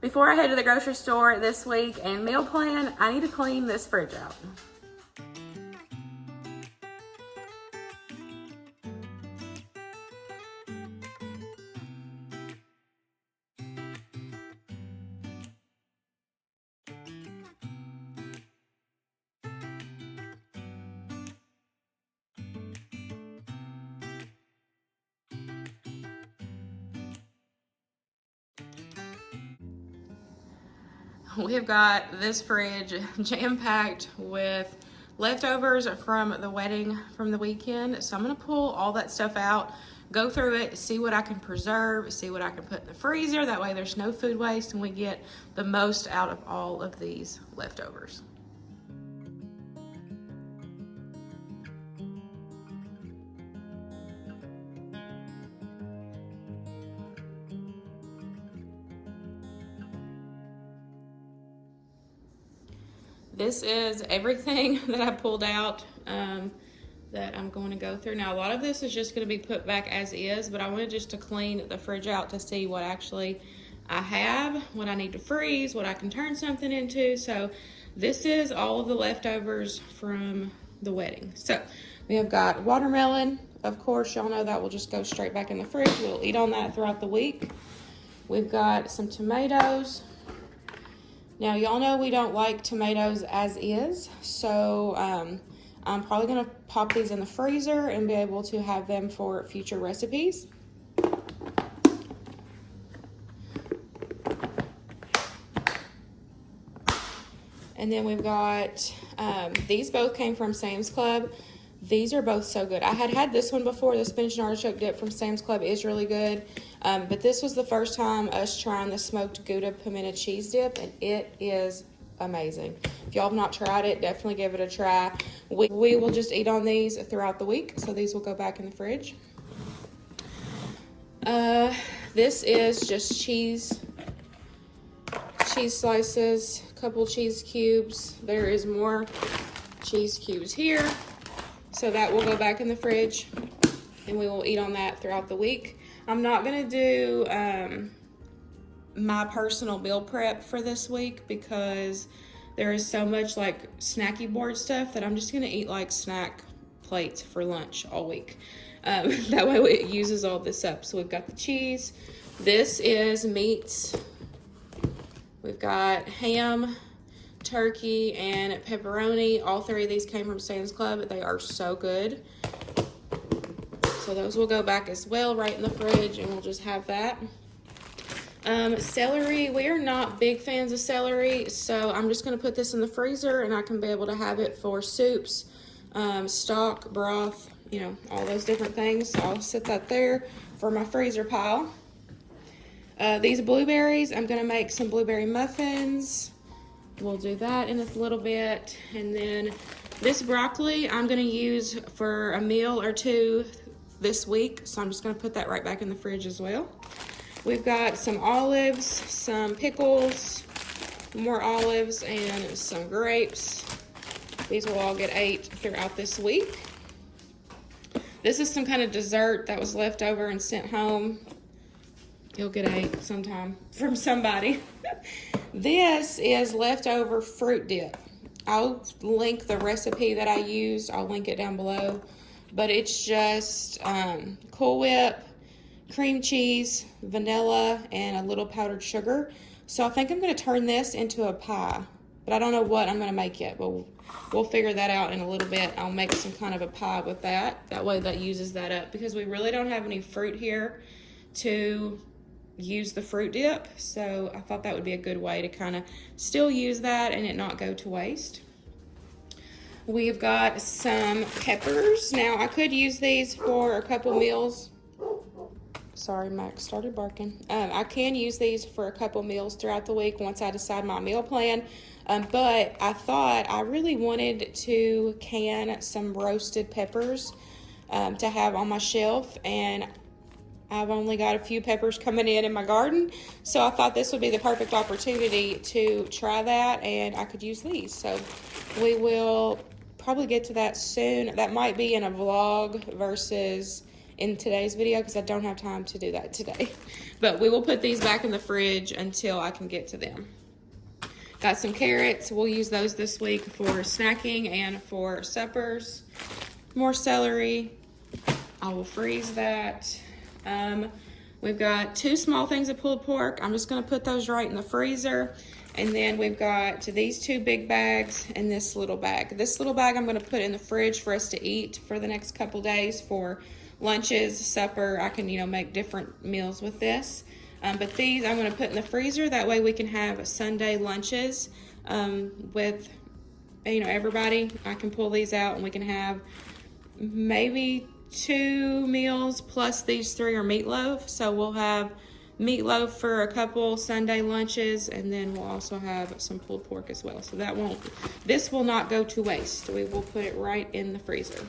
Before I head to the grocery store this week and meal plan, I need to clean this fridge out. We've got this fridge jam-packed with leftovers from the wedding from the weekend. So I'm gonna pull all that stuff out, go through it, see what I can preserve, see what I can put in the freezer. That way there's no food waste and we get the most out of all of these leftovers. This is everything that I pulled out that I'm going to go through. Now, a lot of this is just going to be put back as is, but I wanted just to clean the fridge out to see what actually I have, what I need to freeze, what I can turn something into. So this is all of the leftovers from the wedding. So we have got watermelon. Of course, y'all know that will just go straight back in the fridge. We'll eat on that throughout the week. We've got some tomatoes. Now, y'all know we don't like tomatoes as is, so I'm probably gonna pop these in the freezer and be able to have them for future recipes. And then we've got, these both came from Sam's Club. These are both so good. I had this one before. The spinach and artichoke dip from Sam's Club is really good. But this was the first time us trying the smoked Gouda pimento cheese dip, and it is amazing. If y'all have not tried it, definitely give it a try. We will just eat on these throughout the week, so these will go back in the fridge. This is just cheese slices, a couple cheese cubes. There is more cheese cubes here, so that will go back in the fridge, and we will eat on that throughout the week. I'm not gonna do my personal meal prep for this week because there is so much like snacky board stuff that I'm just gonna eat like snack plates for lunch all week. That way it uses all this up. So we've got the cheese. This is meats. We've got ham, turkey, and pepperoni. All three of these came from Sam's Club. They are so good. So those will go back as well right in the fridge, and we'll just have that. Celery, we are not big fans of celery, so I'm just gonna put this in the freezer and I can be able to have it for soups, stock, broth, you know, all those different things. So I'll set that there for my freezer pile. These blueberries, I'm gonna make some blueberry muffins. We'll do that in a little bit. And then this broccoli, I'm gonna use for a meal or two this week, so I'm just gonna put that right back in the fridge as well. We've got some olives, some pickles, more olives, and some grapes. These will all get ate throughout this week. This is some kind of dessert that was left over and sent home. You'll get ate sometime from somebody. This is leftover fruit dip. I'll link the recipe that I used. I'll link it down below. But it's just Cool Whip, cream cheese, vanilla, and a little powdered sugar. So I think I'm gonna turn this into a pie, but I don't know what I'm gonna make yet, but we'll figure that out in a little bit. I'll make some kind of a pie with that. That way that uses that up, because we really don't have any fruit here to use the fruit dip. So I thought that would be a good way to kind of still use that and it not go to waste. We've got some peppers. Now, I could use these for a couple meals. Sorry, Max started barking. I can use these for a couple meals throughout the week once I decide my meal plan. But I thought I really wanted to can some roasted peppers to have on my shelf. And I've only got a few peppers coming in my garden. So I thought this would be the perfect opportunity to try that, and I could use these. So we will probably get to that soon. That might be in a vlog versus in today's video because I don't have time to do that today. But we will put these back in the fridge until I can get to them. Got some carrots. We'll use those this week for snacking and for suppers. More celery. I will freeze that. We've got 2 small things of pulled pork. I'm just going to put those right in the freezer. And then we've got these 2 big bags and this little bag. This little bag I'm going to put in the fridge for us to eat for the next couple days for lunches, supper. I can, make different meals with this. But these I'm going to put in the freezer. That way we can have Sunday lunches with, everybody. I can pull these out and we can have maybe 2 meals plus these 3 are meatloaf. So we'll have meatloaf for a couple Sunday lunches, and then we'll also have some pulled pork as well. So this will not go to waste. We will put it right in the freezer.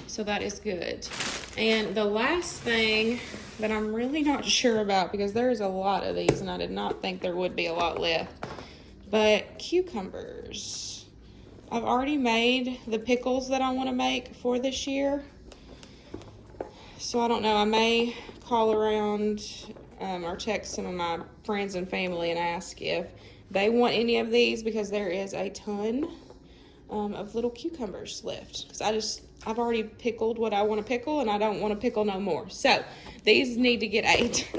So that is good. And the last thing that I'm really not sure about, because there's a lot of these and I did not think there would be a lot left, but cucumbers. I've already made the pickles that I want to make for this year. So I don't know, I may call around or text some of my friends and family and ask if they want any of these, because there is a ton of little cucumbers left. Because I've already pickled what I want to pickle and I don't want to pickle no more. So these need to get ate.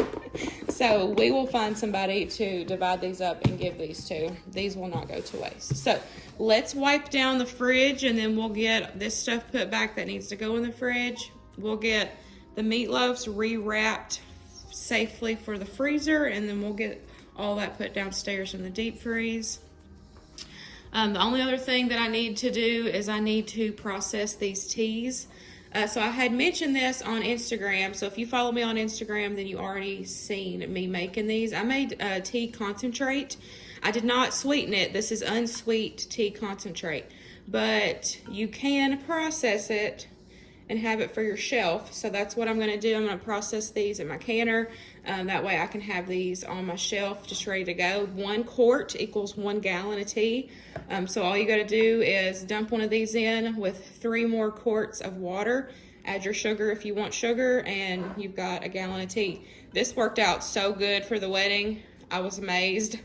So we will find somebody to divide these up and give these to. These will not go to waste. So let's wipe down the fridge and then we'll get this stuff put back that needs to go in the fridge. We'll get the meatloaves rewrapped safely for the freezer, and then we'll get all that put downstairs in the deep freeze. The only other thing that I need to do is I need to process these teas. So I had mentioned this on Instagram. So if you follow me on Instagram, then you already seen me making these. I made tea concentrate. I did not sweeten it. This is unsweet tea concentrate. But you can process it and have it for your shelf. So that's what I'm going to do. I'm going to process these in my canner. That way I can have these on my shelf just ready to go. 1 quart equals 1 gallon of tea. So all you got to do is dump one of these in with 3 more quarts of water. Add your sugar if you want sugar, and you've got a gallon of tea. This worked out so good for the wedding. I was amazed.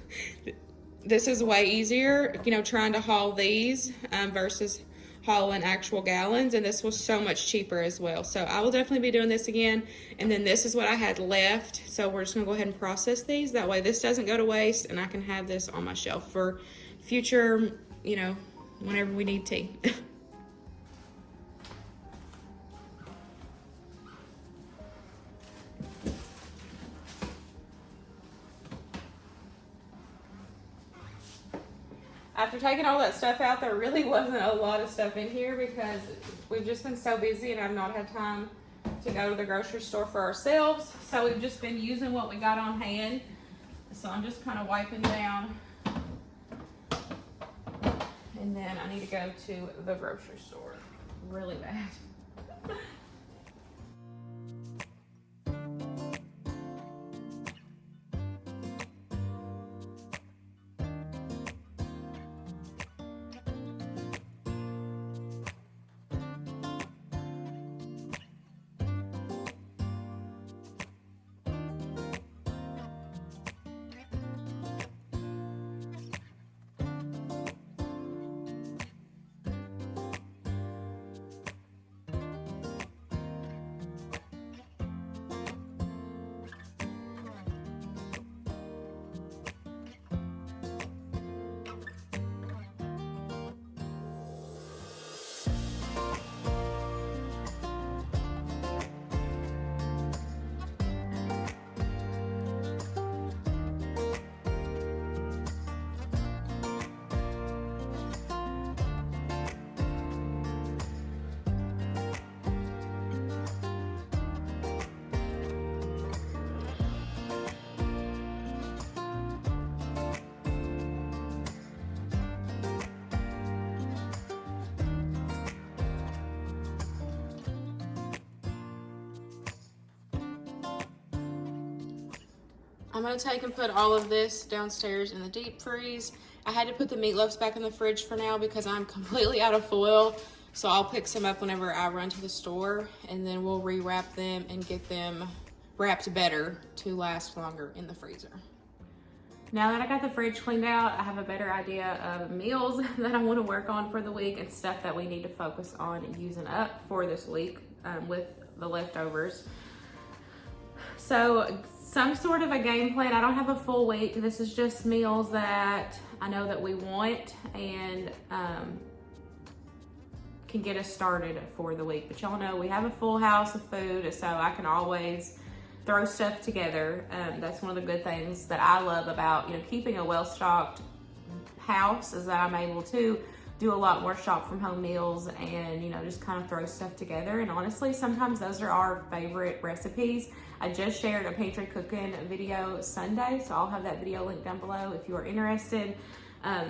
This is way easier, trying to haul these versus hauling actual gallons, and this was so much cheaper as well. So I will definitely be doing this again. And then this is what I had left, so we're just gonna go ahead and process these. That way this doesn't go to waste and I can have this on my shelf for future, whenever we need tea. After taking all that stuff out, there really wasn't a lot of stuff in here because we've just been so busy and I've not had time to go to the grocery store for ourselves. So we've just been using what we got on hand. So I'm just kind of wiping down. And then I need to go to the grocery store really bad. I'm gonna take and put all of this downstairs in the deep freeze. I had to put the meatloaves back in the fridge for now because I'm completely out of foil. So I'll pick some up whenever I run to the store, and then we'll rewrap them and get them wrapped better to last longer in the freezer. Now that I got the fridge cleaned out, I have a better idea of meals that I want to work on for the week and stuff that we need to focus on using up for this week with the leftovers. So some sort of a game plan. I don't have a full week. This is just meals that I know that we want and can get us started for the week. But y'all know we have a full house of food, so I can always throw stuff together. That's one of the good things that I love about, keeping a well-stocked house, is that I'm able to do a lot more shop from home meals and, just kind of throw stuff together. And honestly, sometimes those are our favorite recipes. I just shared a pantry cooking video Sunday, so I'll have that video linked down below if you are interested.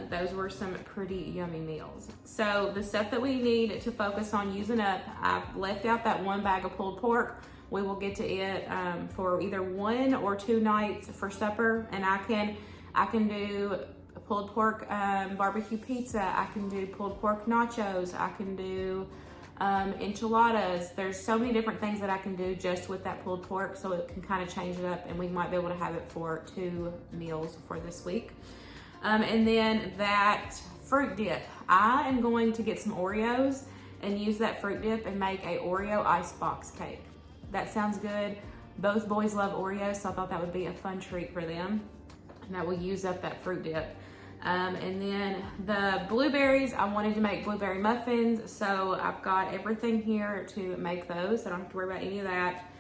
Those were some pretty yummy meals. So the stuff that we need to focus on using up, I've left out that 1 bag of pulled pork. We will get to it for either 1 or 2 nights for supper, and I can do pulled pork barbecue pizza. I can do pulled pork nachos. I can do enchiladas. There's so many different things that I can do just with that pulled pork, so it can kind of change it up, and we might be able to have it for 2 meals for this week. And then that fruit dip, I am going to get some Oreos and use that fruit dip and make a Oreo icebox cake. That sounds good. Both boys love Oreos, so I thought that would be a fun treat for them. And that will use up that fruit dip. And then the blueberries, I wanted to make blueberry muffins, so I've got everything here to make those. I don't have to worry about any of that.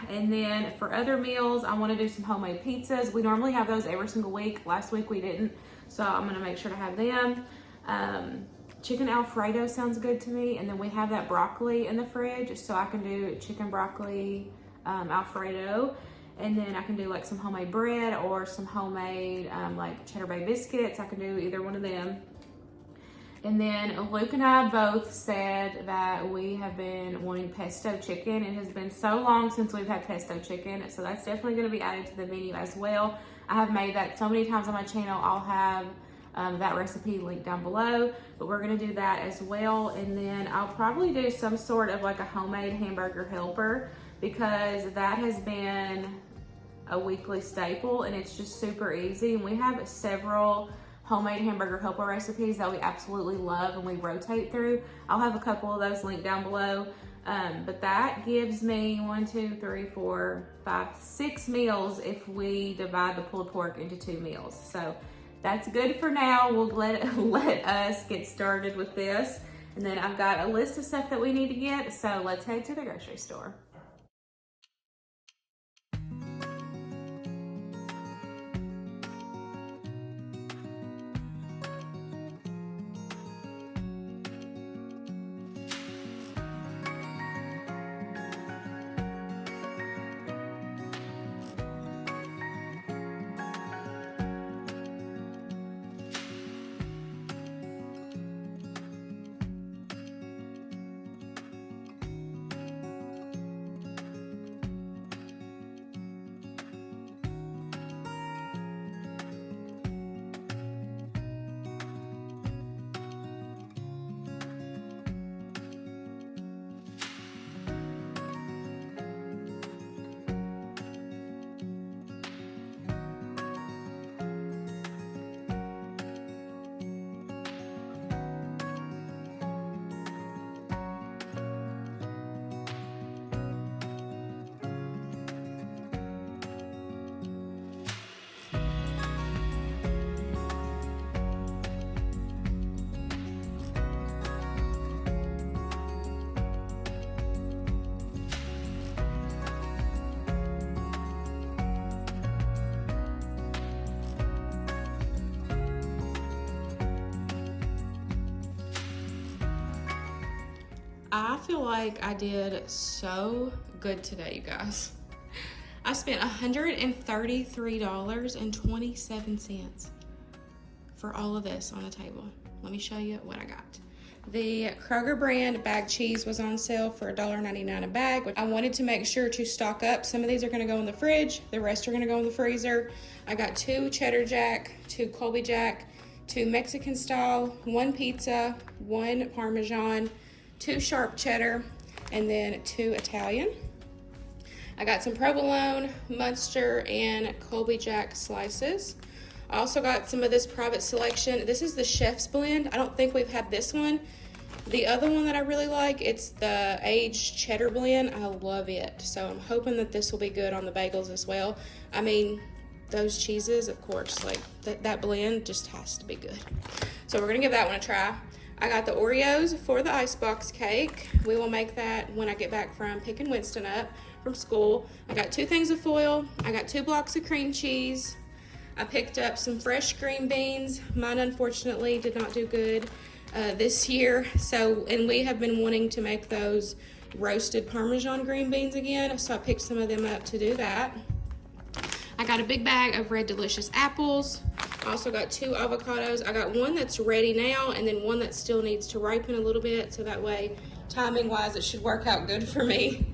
And then for other meals, I want to do some homemade pizzas. We normally have those every single week. Last week we didn't, so I'm going to make sure to have them. Chicken Alfredo sounds good to me. And then we have that broccoli in the fridge, so I can do chicken broccoli Alfredo. And then I can do like some homemade bread or some homemade like cheddar bay biscuits. I can do either one of them. And then Luke and I both said that we have been wanting pesto chicken. It has been so long since we've had pesto chicken, so that's definitely going to be added to the menu as well. I have made that so many times on my channel. I'll have that recipe linked down below, but we're going to do that as well. And then I'll probably do some sort of like a homemade hamburger helper, because that has been a weekly staple and it's just super easy. And we have several homemade hamburger helper recipes that we absolutely love and we rotate through. I'll have a couple of those linked down below. But that gives me 6 meals if we divide the pulled pork into 2 meals. So that's good for now. We'll let us get started with this. And then I've got a list of stuff that we need to get. So let's head to the grocery store. I feel like I did so good today, you guys. I spent $133.27 for all of this on the table. Let me show you what I got. The Kroger brand bag cheese was on sale for $1.99 a bag. I wanted to make sure to stock up. Some of these are gonna go in the fridge, the rest are gonna go in the freezer. I got 2 cheddar jack, 2 Colby jack, 2 Mexican style, 1 pizza, 1 Parmesan, 2 sharp cheddar, and then 2 Italian. I got some provolone, Munster, and Colby Jack slices. I also got some of this private selection. This is the chef's blend. I don't think we've had this one. The other one that I really like, it's the aged cheddar blend. I love it. So I'm hoping that this will be good on the bagels as well. I mean, those cheeses, of course, like that blend just has to be good. So we're gonna give that one a try. I got the Oreos for the icebox cake. We will make that when I get back from picking Winston up from school. I got 2 things of foil. I got 2 blocks of cream cheese. I picked up some fresh green beans. Mine, unfortunately, did not do good this year. And we have been wanting to make those roasted Parmesan green beans again. So I picked some of them up to do that. I got a big bag of Red Delicious apples. I also got 2 avocados. I got one that's ready now and then one that still needs to ripen a little bit, so that way, timing wise, it should work out good for me.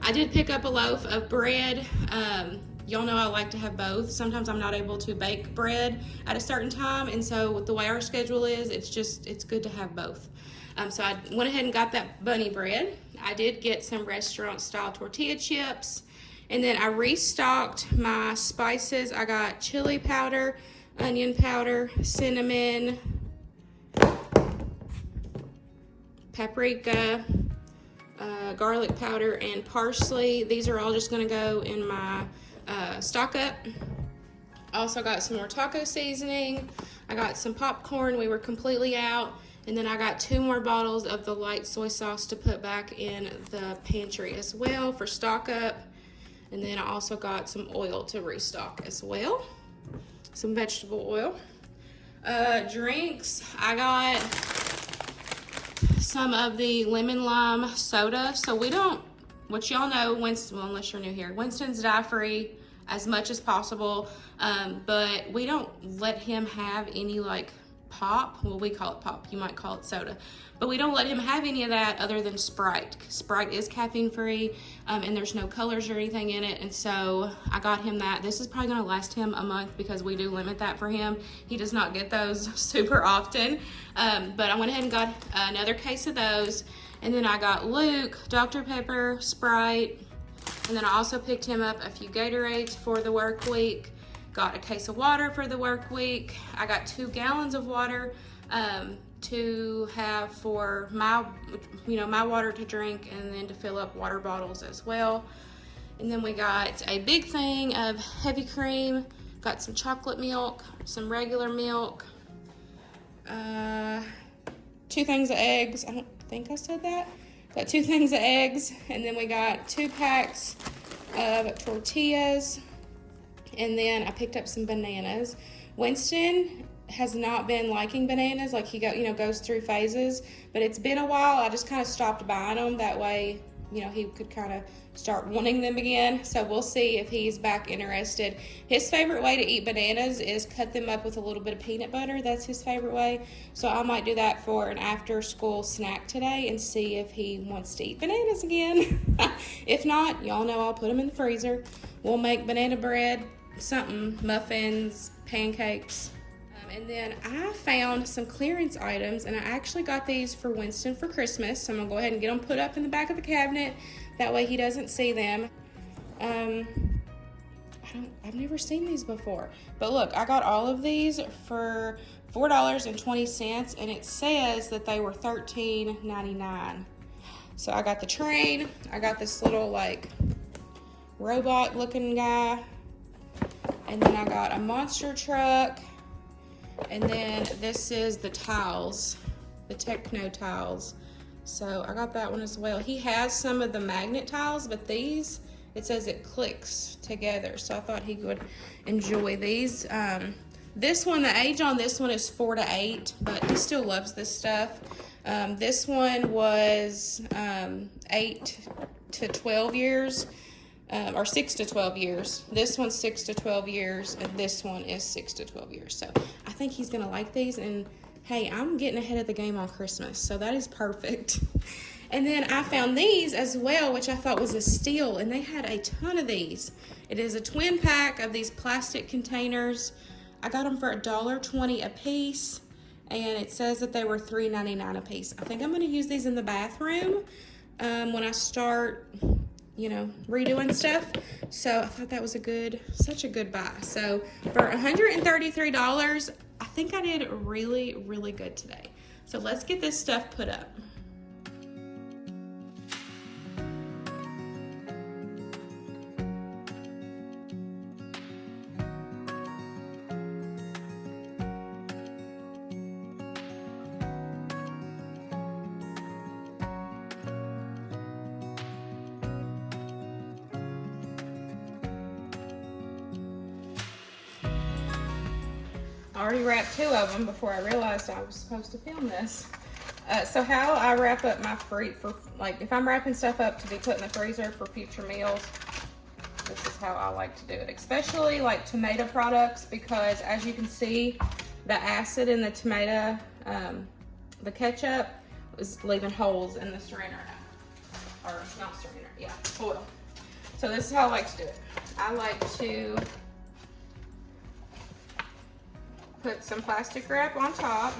I did pick up a loaf of bread. Y'all know I like to have both. Sometimes I'm not able to bake bread at a certain time, and so with the way our schedule is, it's good to have both. So I went ahead and got that bunny bread. I did get some restaurant style tortilla chips. And then I restocked my spices. I got chili powder, onion powder, cinnamon, paprika, garlic powder, and parsley. These are all just gonna go in my stock up. I also got some more taco seasoning. I got some popcorn. We were completely out. And then I got 2 more bottles of the light soy sauce to put back in the pantry as well for stock up. And then I also got some oil to restock as well. Some vegetable oil. Drinks, I got some of the lemon lime soda. So we don't, what y'all know, Winston, well, unless you're new here, Winston's dye-free as much as possible. But we don't let him have any like pop. Well, we call it pop. You might call it soda. But we don't let him have any of that other than Sprite. Sprite is caffeine free, and there's no colors or anything in it. And so I got him that. This is probably gonna last him a month because we do limit that for him. He does not get those super often. But I went ahead and got another case of those. And then I got Luke, Dr. Pepper, Sprite. And then I also picked him up a few Gatorades for the work week. Got a case of water for the work week. I got 2 gallons of water to have for my water to drink, and then to fill up water bottles as well. And then we got a big thing of heavy cream, got some chocolate milk, some regular milk, 2 things of eggs. I don't think I said that. Got 2 things of eggs, and then we got 2 packs of tortillas, and then I picked up some bananas. Winston has not been liking bananas, like he goes through phases, but it's been a while. I just kind of stopped buying them, that way he could kind of start wanting them again. So we'll see if he's back interested. His favorite way to eat bananas is cut them up with a little bit of peanut butter. That's his favorite way. So I might do that for an after school snack today and see if he wants to eat bananas again. If not, y'all know I'll put them in the freezer. We'll make banana bread, something, muffins, pancakes. And then I found some clearance items, and I actually got these for Winston for Christmas. So I'm gonna go ahead and get them put up in the back of the cabinet. That way he doesn't see them. I've never seen these before. But look, I got all of these for $4.20, and it says that they were $13.99. So I got the train. I got this little like robot looking guy. And then I got a monster truck. And then this is the tiles, the Techno tiles. So I got that one as well. He has some of the magnet tiles, but these, it says it clicks together. So I thought he would enjoy these. This one, the age on this one is 4 to 8, but he still loves this stuff. This one was 8 to 12 years. Or 6 to 12 years. This one's 6 to 12 years, and this one is 6 to 12 years. So I think he's gonna like these, and hey, I'm getting ahead of the game on Christmas, so that is perfect. And then I found these as well, which I thought was a steal, and they had a ton of these. It is a twin pack of these plastic containers. I got them for $1.20 a piece. and it says that they were $3.99 a piece. I think I'm going to use these in the bathroom when I start, you know, redoing stuff. So I thought that was such a good buy. So for $133, I think I did really, really good today. So let's get this stuff put up. I already wrapped 2 of them before I realized I was supposed to film this. So how I wrap up my fruit for, like, if I'm wrapping stuff up to be put in the freezer for future meals, this is how I like to do it. Especially like tomato products, because as you can see, the acid in the tomato, the ketchup is leaving holes in the saran wrap. Or not saran wrap, yeah, foil. So this is how I like to do it. I like to put some plastic wrap on top.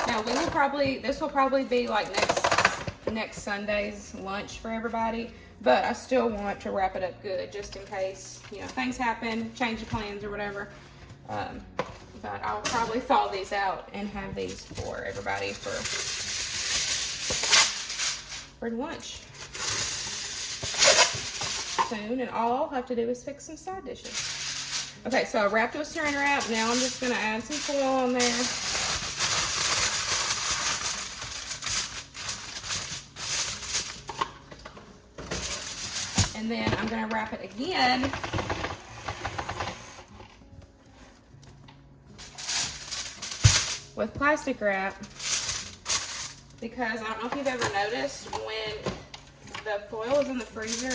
Now this will probably be like next Sunday's lunch for everybody, but I still want to wrap it up good just in case, you know, things happen, change of plans or whatever. But I'll probably thaw these out and have these for everybody for lunch soon, and all I'll have to do is fix some side dishes. Okay, so I wrapped it with saran wrap. Now I'm just gonna add some foil on there. And then I'm gonna wrap it again with plastic wrap, because I don't know if you've ever noticed, when the foil is in the freezer,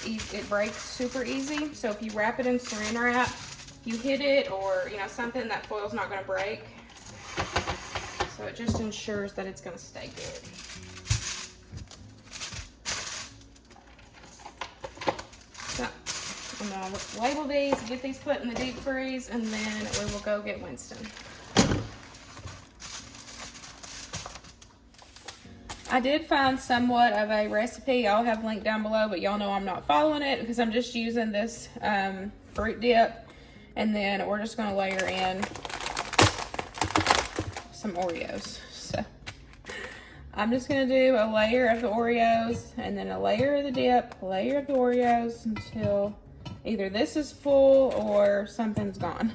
it breaks super easy. So if you wrap it in saran wrap, you hit it or, you know, something, that foil's not going to break. So it just ensures that it's going to stay good. So I'm going to label these, get these put in the deep freeze, and then we will go get Winston. I did find somewhat of a recipe. I'll have linked down below, but y'all know I'm not following it because I'm just using this fruit dip, and then we're just going to layer in some Oreos. So I'm just going to do a layer of the Oreos and then a layer of the dip, a layer of the Oreos until either this is full or something's gone.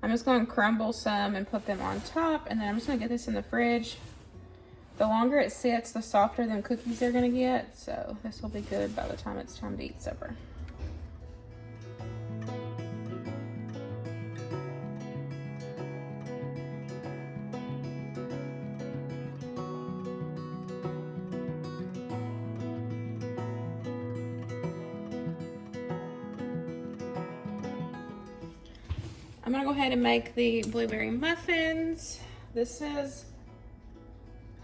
I'm just going to crumble some and put them on top, and then I'm just going to get this in the fridge. The longer it sits, the softer them cookies are going to get, so this will be good by the time it's time to eat supper. I'm gonna go ahead and make the blueberry muffins. This is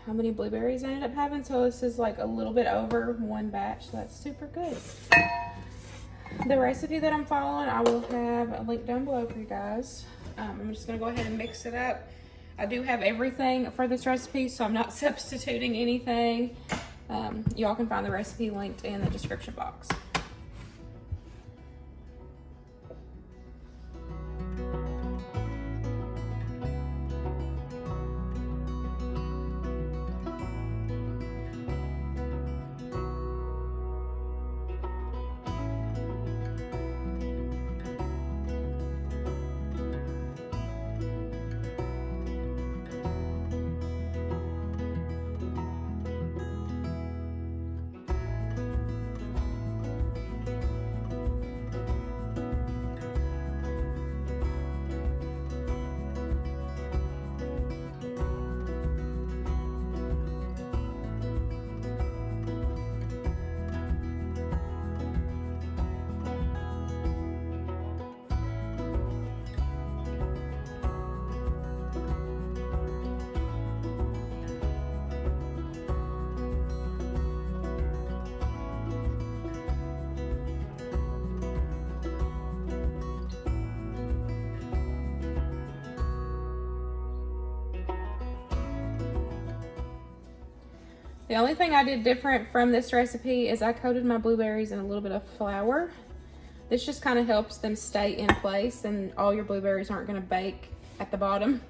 how many blueberries I ended up having. So this is like a little bit over 1 batch. So that's super good. the recipe that I'm following, I will have a link down below for you guys. I'm just gonna go ahead and mix it up. I do have everything for this recipe, so I'm not substituting anything. Y'all can find the recipe linked in the description box. The only thing I did different from this recipe is I coated my blueberries in a little bit of flour. This just kind of helps them stay in place and all your blueberries aren't gonna bake at the bottom.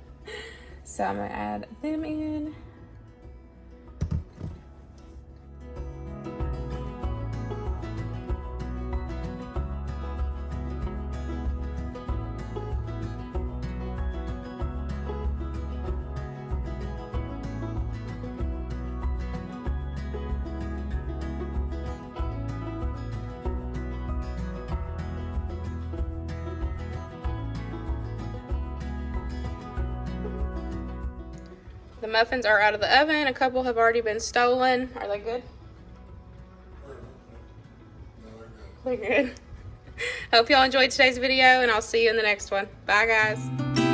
So I'm gonna add them in. The muffins are out of the oven. A couple have already been stolen. Are they good? They're good. Hope y'all enjoyed today's video, and I'll see you in the next one. Bye, guys.